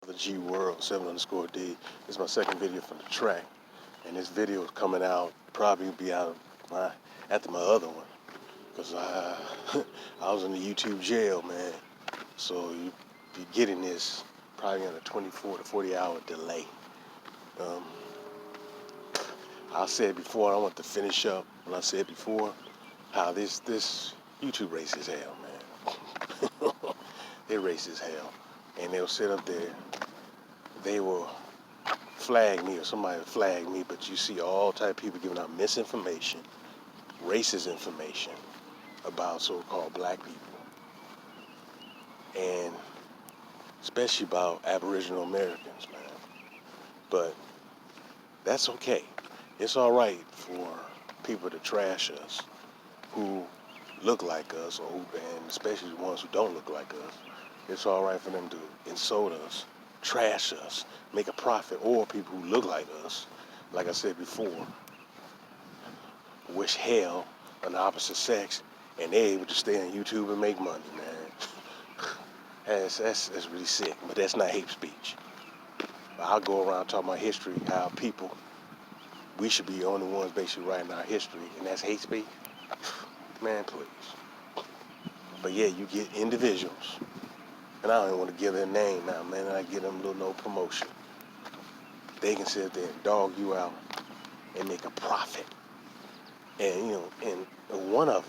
The G World 7_D. This is my second video from the track, and this video is coming out probably be out after my other one, because I was in the YouTube jail, man. So you be getting this probably on a 24 to 40 hour delay. I said before, I want to finish up when I said before how this YouTube race is hell, man. They race is hell, and they'll sit up there. They will flag me, or somebody will flag me, but you see all type of people giving out misinformation, racist information about so-called black people, and especially about Aboriginal Americans, man. But that's okay. It's all right for people to trash us who look like us, and especially the ones who don't look like us. It's all right for them to insult us, trash us, make a profit, or people who look like us, like I said before, wish hell on the opposite sex, and they're able to stay on YouTube and make money, man. That's really sick, but that's not hate speech. I'll go around talking about history, how we should be the only ones basically writing our history, and that's hate speech. Man, please. But yeah, you get individuals, and I don't even want to give their name now, man, and I give them a little no promotion. They can sit there and dog you out and make a profit. And, and one of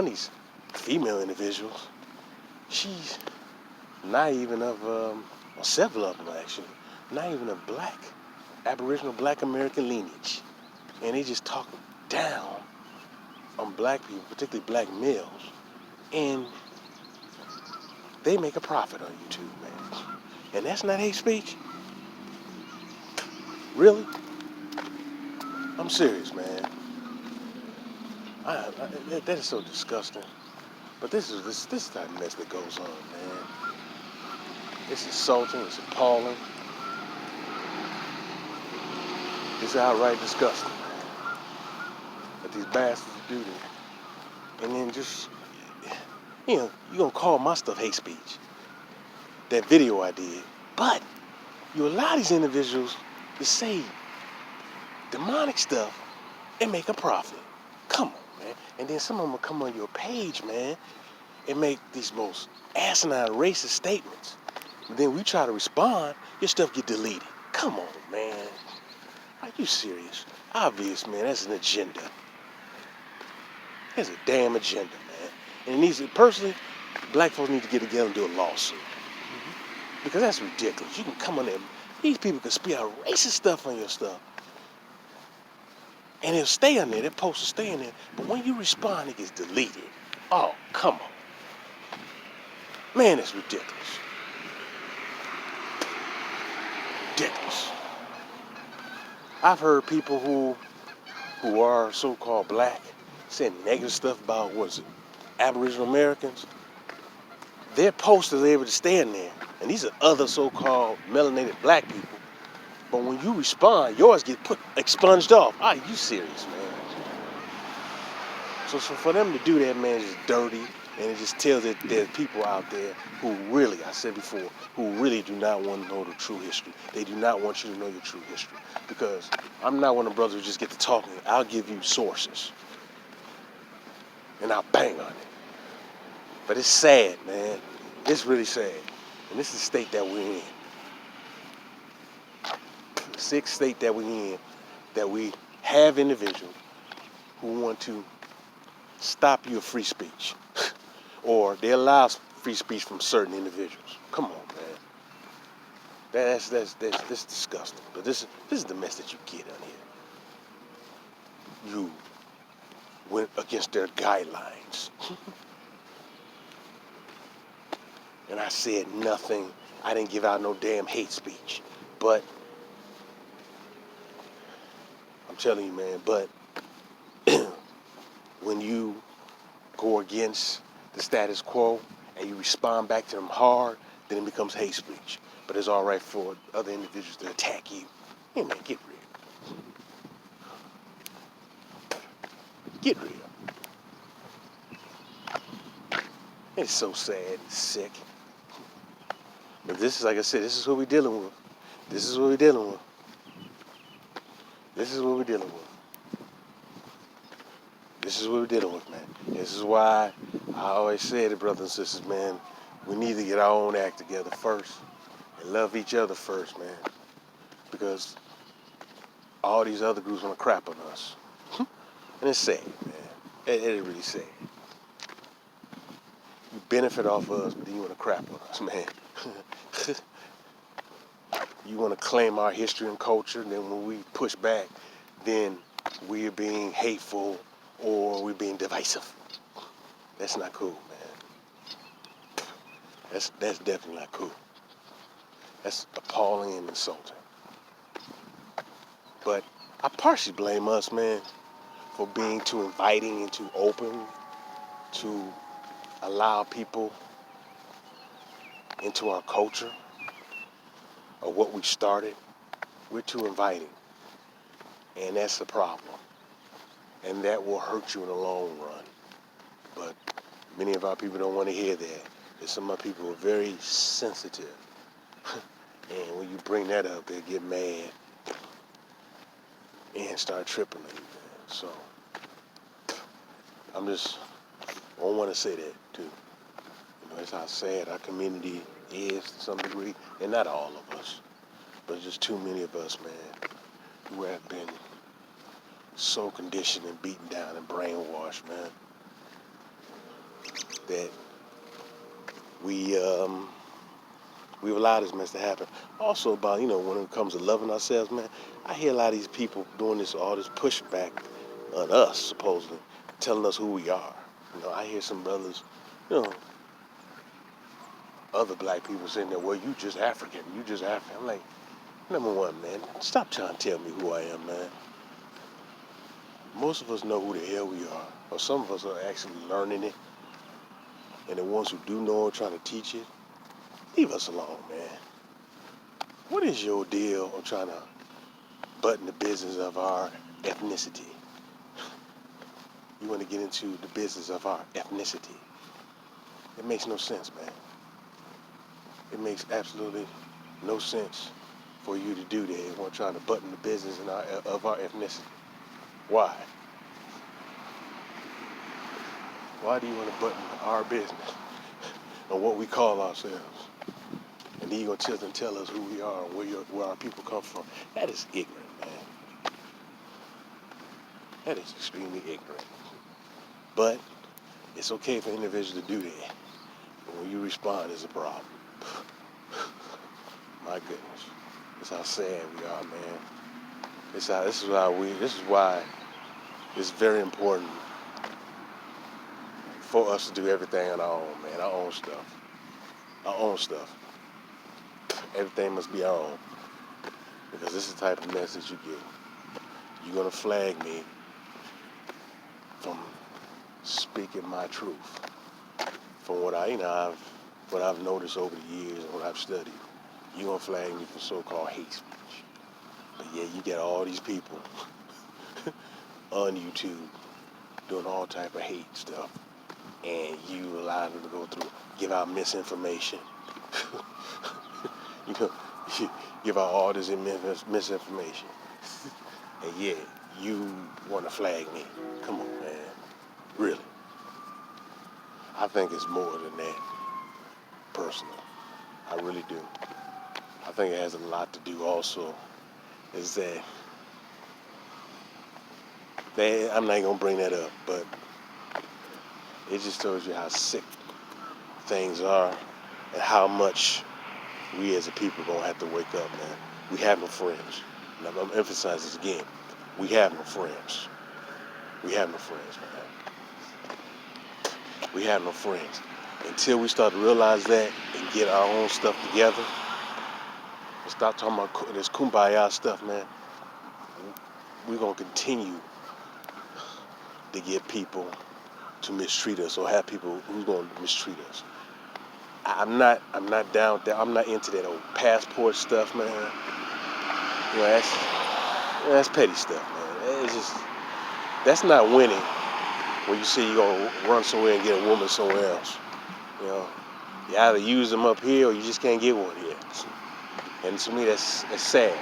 these female individuals, she's not even of, or several of them actually, not even of Aboriginal black American lineage. And they just talk down on black people, particularly black males, and they make a profit on YouTube, man. And that's not hate speech? Really? I'm serious, man. That is so disgusting. But this is the type of mess that goes on, man. It's insulting, it's appalling. It's outright disgusting, man. That these bastards do this. And then just, you're gonna call my stuff hate speech. That video I did. But you allow these individuals to say demonic stuff and make a profit. Come on, man. And then some of them will come on your page, man, and make these most asinine racist statements. But then we try to respond, your stuff get deleted. Come on, man. Are you serious? Obvious, man. That's an agenda. That's a damn agenda, man. And it needs to, personally, black folks need to get together and do a lawsuit. Because that's ridiculous. You can come on there, these people can spew out racist stuff on your stuff. And it'll stay on there, that post will stay in there. But when you respond, it gets deleted. Oh, come on. Man, it's ridiculous. Ridiculous. I've heard people who are so-called black saying negative stuff about, Aboriginal Americans. Their posts are able to stay in there. And these are other so-called melanated black people. But when you respond, yours get expunged off. Are you serious, man? So for them to do that, man, is just dirty. And it just tells that there's people out there who really, I said before, who really do not want to know the true history. They do not want you to know your true history. Because I'm not one of the brothers who just get to talking. I'll give you sources. And I'll bang on it. But it's sad, man. It's really sad. And this is the state that we're in. The sick state that we're in, that we have individuals who want to stop your free speech. Or they allow free speech from certain individuals. Come on, man. That's disgusting. But this is the mess that you get on here. You went against their guidelines. And I said nothing. I didn't give out no damn hate speech. But I'm telling you, man, but when you go against the status quo and you respond back to them hard, then it becomes hate speech. But it's all right for other individuals to attack you. Hey, man, get real. Get real. It's so sad and sick. But this is, like I said, this is what we're dealing with. This is what we're dealing with. This is what we're dealing with. This is what we're dealing with, man. This is why I always say to brothers and sisters, man, we need to get our own act together first and love each other first, man. Because all these other groups want to crap on us. And it's sad, man. It is really sad. You benefit off of us, but then you want to crap on us, man. You want to claim our history and culture, and then when we push back, then we are being hateful or we're being divisive. That's not cool, man. That's definitely not cool. That's appalling and insulting. But I partially blame us, man, for being too inviting and too open to allow people into our culture or what we started. We're too inviting. And that's the problem. And that will hurt you in the long run. But many of our people don't want to hear that. Because some of our people are very sensitive. And when you bring that up, they get mad and start tripping on you, man. So, I don't want to say that, too. You know, that's how sad our community is to some degree. And not all of us. But just too many of us, man, who have been so conditioned and beaten down and brainwashed, man, that we've allowed this mess to happen. Also about, when it comes to loving ourselves, man, I hear a lot of these people doing all this pushback on us, supposedly, telling us who we are. I hear some brothers, other black people saying that, well, you just African. I'm like, number one, man, stop trying to tell me who I am, man. Most of us know who the hell we are, or some of us are actually learning it, and the ones who do know are trying to teach it. Leave us alone, man. What is your deal on trying to button the business of our ethnicity? You want to get into the business of our ethnicity. It makes no sense, man. It makes absolutely no sense for you to do that. You want to try to button the business of our ethnicity. Why? Why do you want to button our business on what we call ourselves? And then you're going to tell us who we are and where our people come from. That is ignorant, man. That is extremely ignorant. But it's okay for individuals to do that. But when you respond, it's a problem. My goodness. That's how sad we are, man. This is why it's very important for us to do everything on our own, man. Our own stuff. Our own stuff. Everything must be our own. Because this is the type of message you get. You're going to flag me from speaking my truth. From what I've noticed over the years and what I've studied. You're going to flag me for so-called hate speech. But yeah, you get all these people on YouTube doing all type of hate stuff. And you allow them to go through, give out misinformation. You give out all this misinformation. And yeah, you want to flag me. Come on, man. Really. I think it's more than that, personally. I really do. I think it has a lot to do also, is that I'm not going to bring that up, but it just tells you how sick things are and how much we as a people are going to have to wake up, man. We have no friends. And I'm going to emphasize this again. We have no friends. We have no friends, man. We have no friends. Until we start to realize that and get our own stuff together and stop talking about this kumbaya stuff, man, we're going to continue to get people to mistreat us or have people who's going to mistreat us. I'm not down with that. I'm not into that old passport stuff, man. That's petty stuff, man. It's just, that's not winning when you say you're going to run somewhere and get a woman somewhere else. You either use them up here or you just can't get one here. And to me, that's sad, man.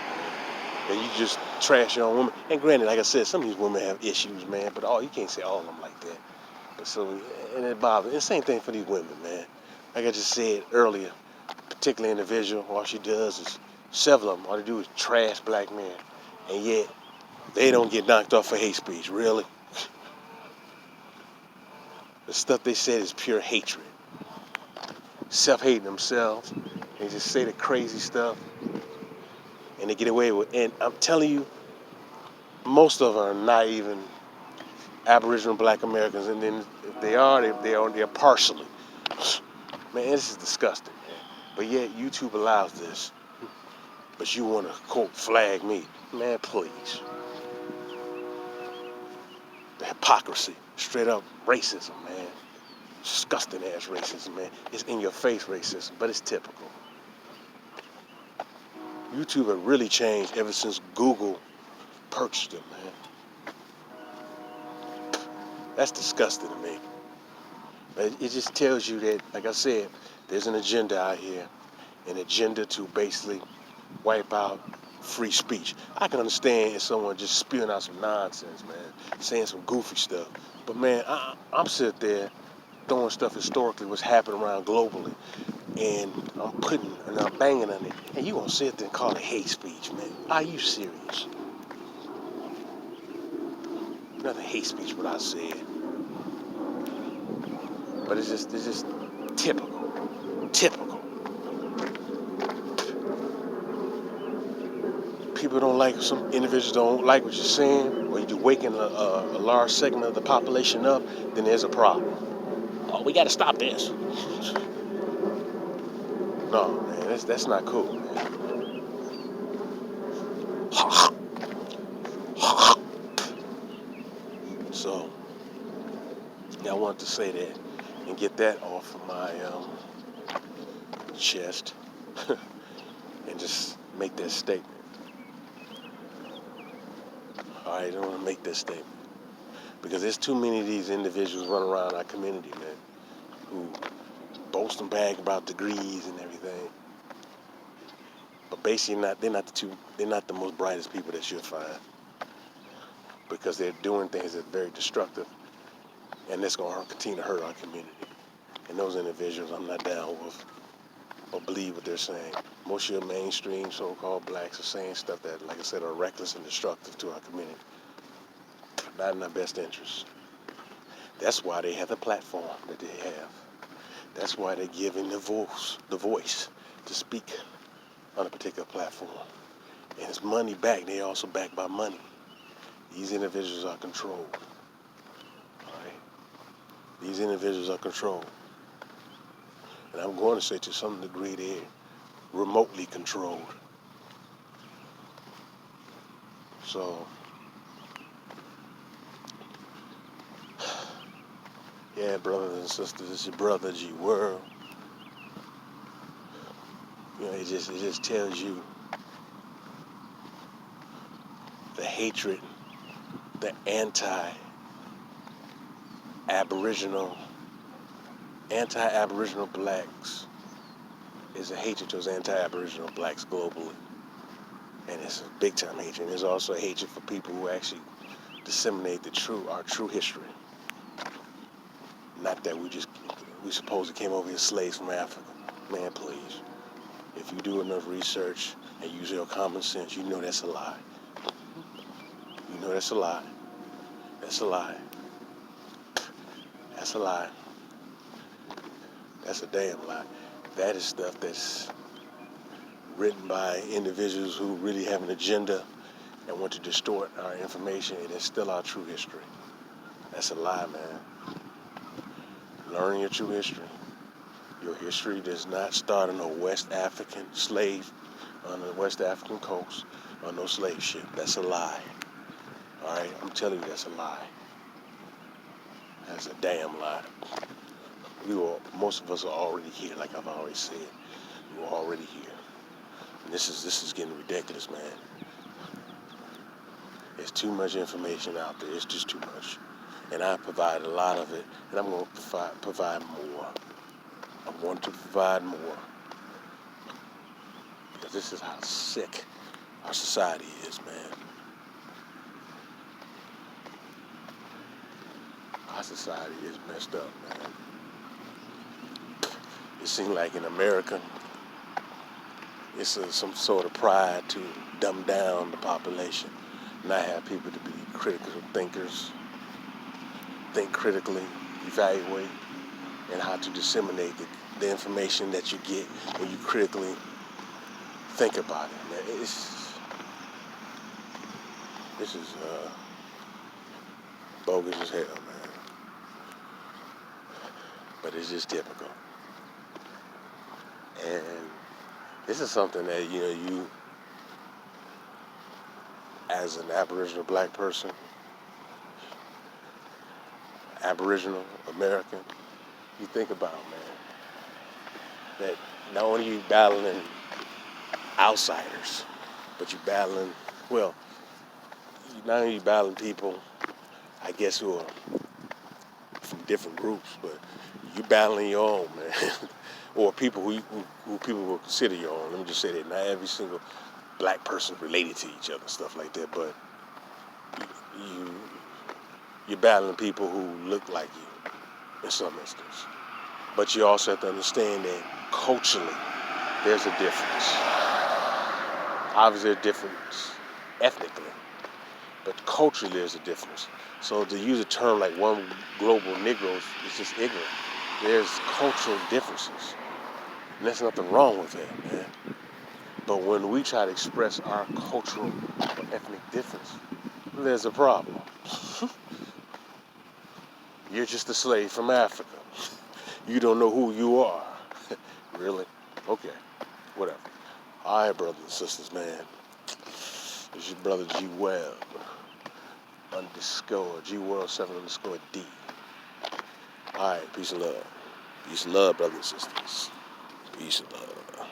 That you just trash your own women. And granted, like I said, some of these women have issues, man. But you can't say all of them like that. But so, and it bothers. And the same thing for these women, man. Like I just said earlier, particular individual, all she does is, several of them, all they do is trash black men. And yet, they don't get knocked off for hate speech. Really? The stuff they said is pure hatred. Self-hating themselves. They just say the crazy stuff. And they get away with it. And I'm telling you, most of them are not even Aboriginal Black Americans. And then if they are, they're partially. Man, this is disgusting, man. But yet YouTube allows this. But you want to, quote, flag me. Man, please. The hypocrisy. Straight up racism, man. Disgusting ass racism, man. It's in your face racism, but it's typical. YouTube has really changed ever since Google purchased it, man. That's disgusting to me. But it just tells you that, like I said, there's an agenda out here, an agenda to basically wipe out free speech. I can understand if someone just spewing out some nonsense, man, saying some goofy stuff. But man, I'm sitting there throwing stuff historically what's happened around globally, and I'm banging on it, and you gonna sit there and call it hate speech, man? Are you serious? Nothing hate speech what I said, but it's just typical. People don't like, some individuals don't like what you're saying, or you're waking a large segment of the population up, then there's a problem. Oh, we got to stop this. No, man, that's not cool, man. So, yeah, I wanted to say that and get that off of my chest and just make that statement. All right, I want to make that statement because there's too many of these individuals running around our community, man, who boast and brag about degrees and everything, but basically they're not the most brightest people that you'll find, because they're doing things that are very destructive, and that's going to continue to hurt our community. And those individuals I'm not down with or believe what they're saying. Most of your mainstream so-called blacks are saying stuff that, like I said, are reckless and destructive to our community. Not in our best interest. That's why they have the platform that they have. That's why they're giving the voice to speak on a particular platform. And it's money back. They're also backed by money. These individuals are controlled. All right? These individuals are controlled. And I'm going to say to some degree they're remotely controlled. So, yeah, brothers and sisters, it's your brother G World. You know, it just tells you the hatred, the anti-Aboriginal blacks is a hatred towards anti-Aboriginal blacks globally. And it's a big time hatred. And there's also a hatred for people who actually disseminate our true history. Not that we supposedly came over here slaves from Africa. Man, please. If you do enough research and use your common sense, you know that's a lie. You know that's a lie. That's a lie. That's a lie. That's a damn lie. That is stuff that's written by individuals who really have an agenda and want to distort our information, and it's still our true history. That's a lie, man. Learn your true history. Your history does not start on a West African slave, on the West African coast, on no slave ship. That's a lie. All right, I'm telling you, that's a lie. That's a damn lie. Most of us are already here, like I've already said. We're already here. And this is getting ridiculous, man. There's too much information out there. It's just too much. And I provide a lot of it, and I'm going to provide more. I'm want to provide more. Because this is how sick our society is, man. Our society is messed up, man. It seems like in America, it's some sort of pride to dumb down the population, not have people to be critical thinkers, think critically, evaluate, and how to disseminate the information that you get when you critically think about it, man. This is bogus as hell, man. But it's just typical. And this is something that, you as an Aboriginal black person, Aboriginal American, you think about, man, that not only you battling outsiders, but you battling, not only you battling people, I guess, who are from different groups, but you battling your own, man. Or people who people will consider your own. Let me just say that. Not every single black person related to each other, stuff like that, but you're battling people who look like you in some instance. But you also have to understand that culturally, there's a difference. Obviously, there's a difference ethnically, but culturally, there's a difference. So to use a term like one global Negro is just ignorant. There's cultural differences. And there's nothing wrong with that, man. But when we try to express our cultural or ethnic difference, there's a problem. You're just a slave from Africa. You don't know who you are. Really? Okay. Whatever. All right, brothers and sisters, man. It's your brother G Webb. G World 7_D. All right. Peace and love. Peace and love, brothers and sisters. Peace and love.